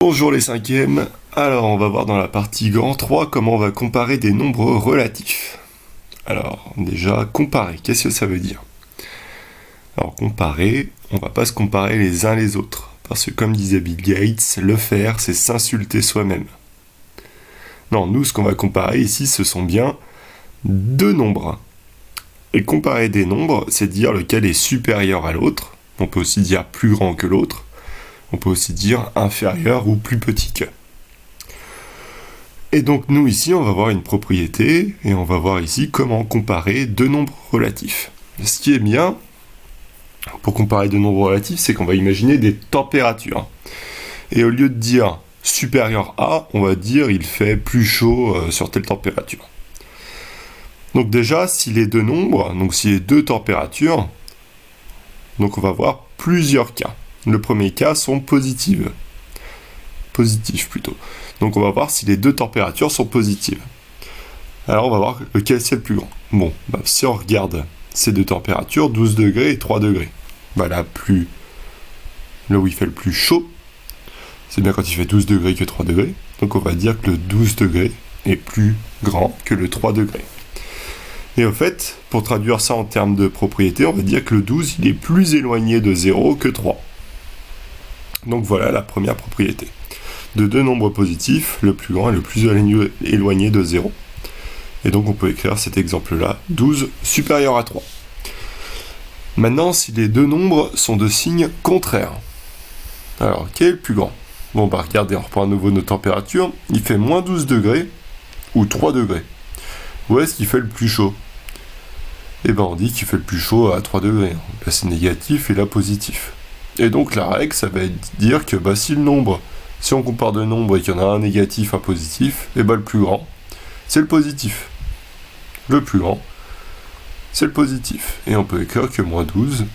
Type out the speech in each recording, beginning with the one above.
Bonjour les cinquièmes, alors on va voir dans la partie grand 3 comment on va comparer des nombres relatifs. Alors déjà, comparer, qu'est-ce que ça veut dire? Alors comparer, on va pas se comparer les uns les autres, parce que comme disait Bill Gates, le faire c'est s'insulter soi-même. Non, nous ce qu'on va comparer ici ce sont bien deux nombres. Et comparer des nombres, c'est dire lequel est supérieur à l'autre, on peut aussi dire plus grand que l'autre, on peut aussi dire inférieur ou plus petit que. Et donc nous ici, on va voir une propriété, et on va voir ici comment comparer deux nombres relatifs. Ce qui est bien, pour comparer deux nombres relatifs, c'est qu'on va imaginer des températures. Et au lieu de dire supérieur à, on va dire il fait plus chaud sur telle température. Donc déjà, si les deux nombres, donc si les deux températures, donc on va voir plusieurs cas. Le premier cas sont positives. Positifs plutôt. Donc on va voir si les deux températures sont positives. Alors on va voir lequel c'est le plus grand. Bon, si on regarde ces deux températures, 12 degrés et 3 degrés. Là où il fait le plus chaud, c'est bien quand il fait 12 degrés que 3 degrés. Donc on va dire que le 12 degrés est plus grand que le 3 degrés. Et au fait, pour traduire ça en termes de propriété, on va dire que le 12 il est plus éloigné de 0 que 3. Donc voilà la première propriété. De deux nombres positifs, le plus grand est le plus éloigné de 0. Et donc on peut écrire cet exemple-là, 12 supérieur à 3. Maintenant, si les deux nombres sont de signes contraires, alors quel est le plus grand? Bon, regardez, on reprend à nouveau nos températures. Il fait moins 12 degrés ou 3 degrés. Où est-ce qu'il fait le plus chaud? On dit qu'il fait le plus chaud à 3 degrés. Là, c'est négatif et là, positif. Et donc, la règle, ça va dire que si on compare deux nombres et qu'il y en a un négatif, un positif, le plus grand, c'est le positif. Le plus grand, c'est le positif. Et on peut écrire que moins 12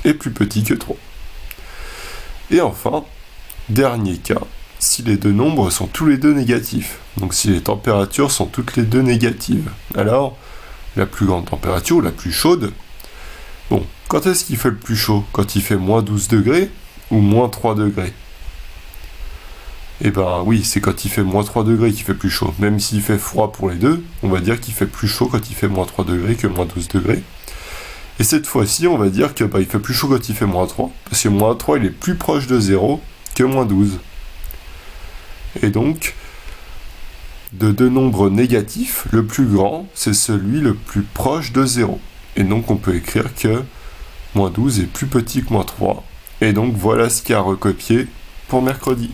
est plus petit que 3. Et enfin, dernier cas, si les deux nombres sont tous les deux négatifs, donc si les températures sont toutes les deux négatives, alors la plus grande température ou la plus chaude, quand est-ce qu'il fait le plus chaud? Quand il fait moins 12 degrés ou moins 3 degrés? Oui, c'est quand il fait moins 3 degrés qu'il fait plus chaud. Même s'il fait froid pour les deux, on va dire qu'il fait plus chaud quand il fait moins 3 degrés que moins 12 degrés. Et cette fois-ci, on va dire que il fait plus chaud quand il fait moins 3, parce que moins 3, il est plus proche de 0 que moins 12. Et donc, de deux nombres négatifs, le plus grand, c'est celui le plus proche de 0. Et donc, on peut écrire que moins 12 est plus petit que moins 3. Et donc, voilà ce qu'il y a à recopier pour mercredi.